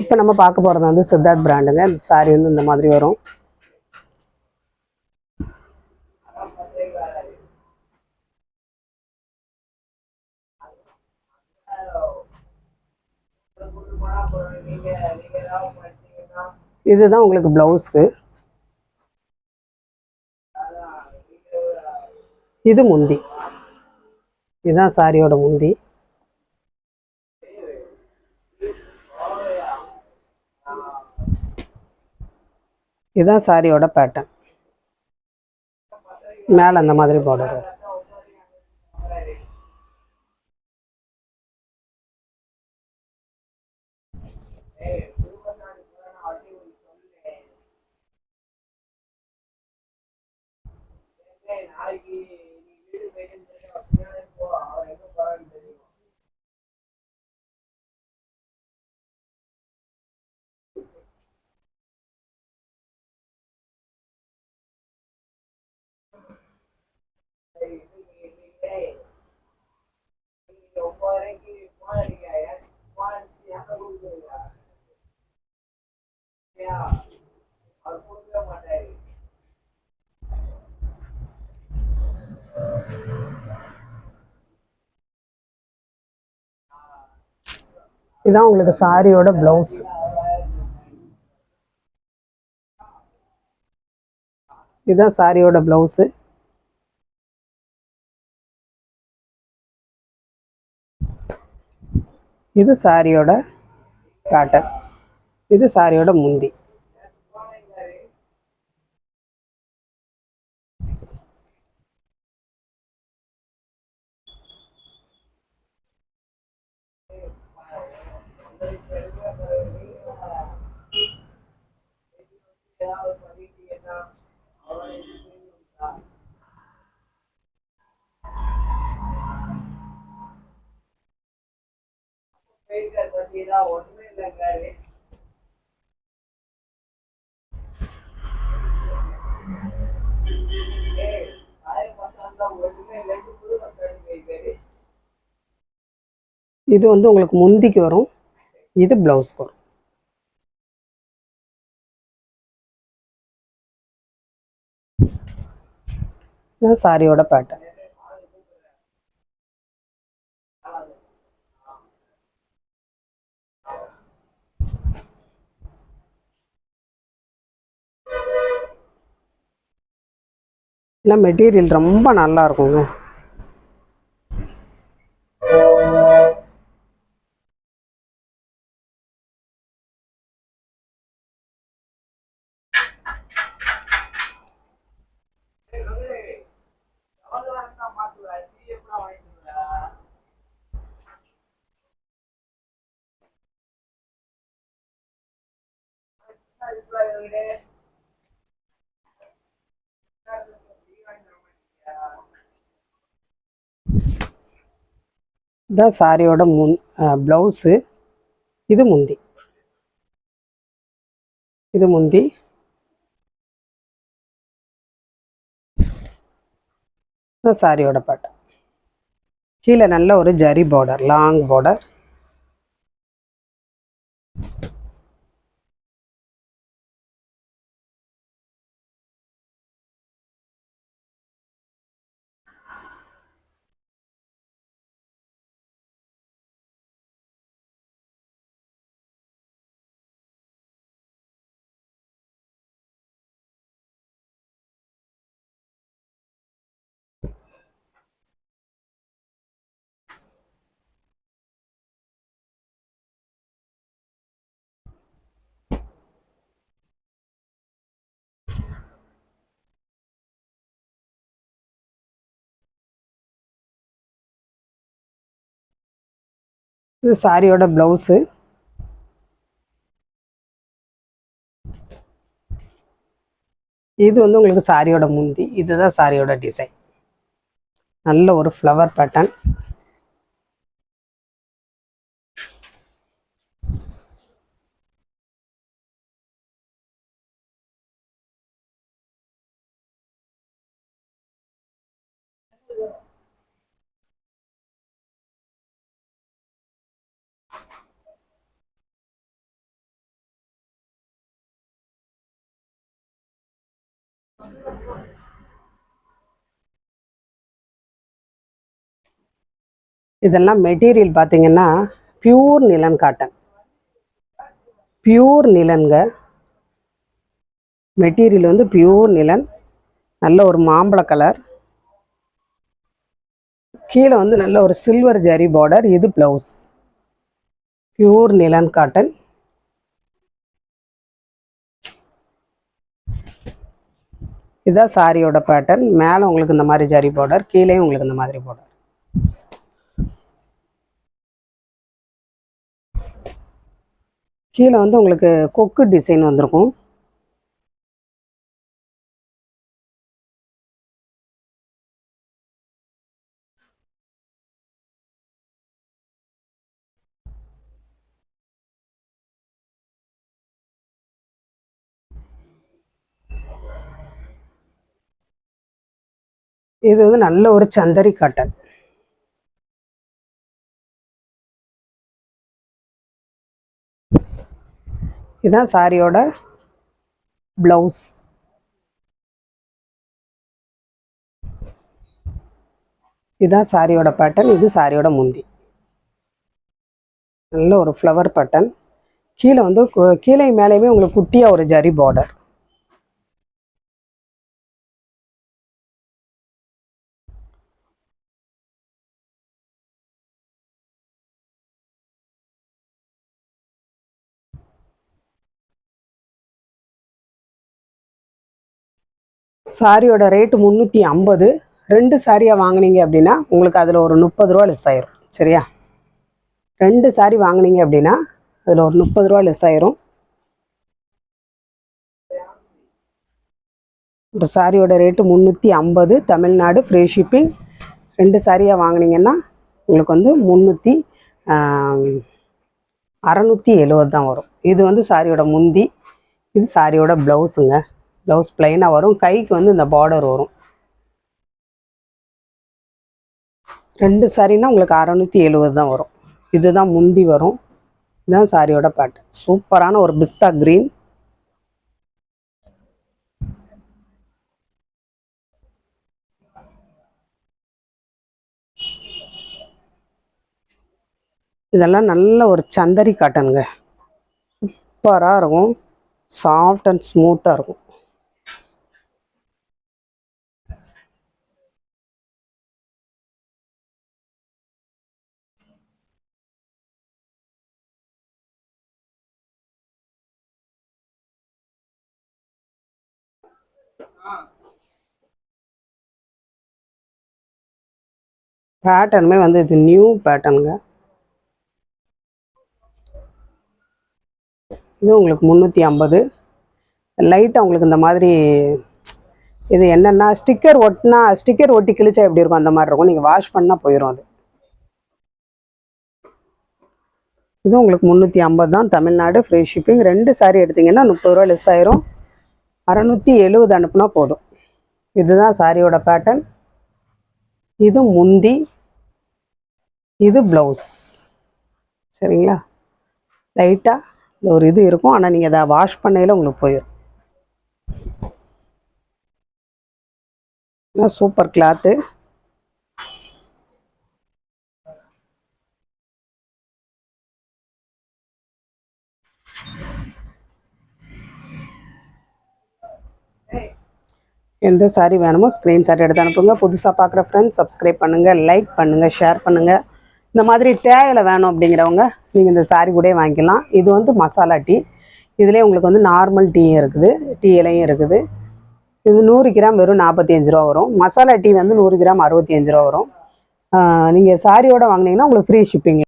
இப்போ நம்ம பார்க்க போகிறது வந்து சித்தார்த் பிராண்டுங்க. சாரி வந்து இந்த மாதிரி வரும். இதுதான் உங்களுக்கு ப்ளவுஸ்க்கு. இது முந்தி. இதுதான் சாரியோட முந்தி. இதுதான் சாரியோட பேட்டர்ன். மேலே அந்த மாதிரி பார்டர். இதான் உங்களுக்கு சாரியோட ப்ளவுஸ். இதுதான் சாரியோட ப்ளவுஸு. இது சாரியோட பேட்டர்ன். இது சாரியோட முந்தி. இது வந்து உங்களுக்கு முந்திக்கு வரும். இது ப்ளவுஸ்க்கு வரும். இது சாரியோட பேட்டர்ன். இல்லை, மெட்டீரியல் ரொம்ப நல்லா இருக்குங்க. இதான் சாரியோட ப்ளவுஸு. இது முந்தி. இது முந்தி. இதான் சாரியோட பேட்டர்ன். கீழே நல்ல ஒரு ஜரி பார்டர், லாங் பார்டர். இது சாரியோட ப்ளவுஸு. இது வந்து உங்களுக்கு சாரியோட முந்தி. இதுதான் சாரியோட டிசைன். நல்ல ஒரு ஃப்ளவர் பேட்டர்ன். இதெல்லாம் மெட்டீரியல் பார்த்தீங்கன்னா பியூர் நிலன் காட்டன், பியூர் நிலன்க. மெட்டீரியல் வந்து பியூர் நிலன், நல்ல ஒரு மாம்பழ கலர். கீழே வந்து நல்ல ஒரு சில்வர் ஜரி பார்டர். இது ப்ளவுஸ், பியூர் நிலன் காட்டன். இதுதான் சாரியோட பேட்டர்ன். மேலே உங்களுக்கு இந்த மாதிரி ஜரி பார்டர், கீழேயும் உங்களுக்கு இந்த மாதிரி பார்டர். கீழே வந்து உங்களுக்கு கொக்கு டிசைன் வந்திருக்கும். இது வந்து நல்ல ஒரு சந்தரி காட்டன். இதுதான் சாரியோட பிளவுஸ். இதுதான் சாரியோட பேட்டர்ன். இது சாரியோட முந்தி. நல்ல ஒரு ஃப்ளவர் பேட்டர்ன். கீழே வந்து கீழே மேலேயுமே உங்களுக்கு குட்டியாக ஒரு ஜரி பார்டர். சாரியோட ரேட்டு 350. 2 சாரியாக வாங்கினீங்க அப்படின்னா உங்களுக்கு அதில் ஒரு 30 ரூபா லெஸ் ஆயிரும். சரியா? 2 சாரி வாங்கினீங்க அப்படின்னா அதில் ஒரு 30 ரூபா லெஸ் ஆயிரும். ஒரு சாரியோட ரேட்டு 350, தமிழ்நாடு, ஃப்ரீ ஷிப்பிங். 2 சாரியாக வாங்கினீங்கன்னா உங்களுக்கு வந்து 670 தான் வரும். இது வந்து சாரியோட முந்தி. இது சாரியோட ப்ளவுஸுங்க. ப்ளவுஸ் பிளைனாக வரும். கைக்கு வந்து இந்த பார்டர் வரும். 2 சாரின்னா உங்களுக்கு 670 தான் வரும். இதுதான் முந்தி வரும். இதுதான் சாரியோட பேட்டர்ன். சூப்பரான ஒரு பிஸ்தா கிரீன். இதெல்லாம் நல்ல ஒரு சந்தரி காட்டனுங்க. சூப்பராக இருக்கும். சாஃப்ட் அண்ட் ஸ்மூத்தாக இருக்கும். பேட்டர்னுமே வந்து இது நியூ பேட்டர்னுங்க. இது உங்களுக்கு 350. லைட்டாக உங்களுக்கு இந்த மாதிரி இது என்னென்னா ஸ்டிக்கர் ஒட்டி கிழிச்சா எப்படி இருக்கும் அந்த மாதிரி இருக்கும். நீங்கள் வாஷ் பண்ணால் போயிடும் அது. இது உங்களுக்கு 350 தான், தமிழ்நாடு, ஃப்ரீ ஷிப்பிங். 2 சாரி எடுத்திங்கன்னா 30 ரூபா லெஸ் ஆயிரும். 670 அனுப்புனா போதும். இதுதான் சாரியோட பேட்டர்ன். இது முந்தி, இது ப்ளவுஸ். சரிங்களா? லைட்டாக ஒரு இது இருக்கும், ஆனால் நீங்கள் அதை வாஷ் பண்ணையில் உங்களுக்கு போயிடும். Super cloth. எந்த சாரி வேணுமோ ஸ்க்ரீன்ஷாட் எடுத்து அனுப்புங்க. புதுசாக பார்க்குற ஃப்ரெண்ட்ஸ் சப்ஸ்கிரைப் பண்ணுங்கள், லைக் பண்ணுங்கள், ஷேர் பண்ணுங்கள். இந்த மாதிரி தேயிலை வேணும் அப்படிங்கிறவங்க நீங்கள் இந்த சாரி கூட வாங்கிக்கலாம். இது வந்து மசாலா டீ. இதிலே உங்களுக்கு வந்து நார்மல் டீயும் இருக்குது, டீ இலையும் இருக்குது. இது 100 கிராம் வெறும் 45 ரூபா வரும். மசாலா டீ வந்து 100 கிராம் 65 ரூபா வரும். நீங்கள் சாரியோடு வாங்கினீங்கன்னா உங்களுக்கு ஃப்ரீ ஷிப்பிங்.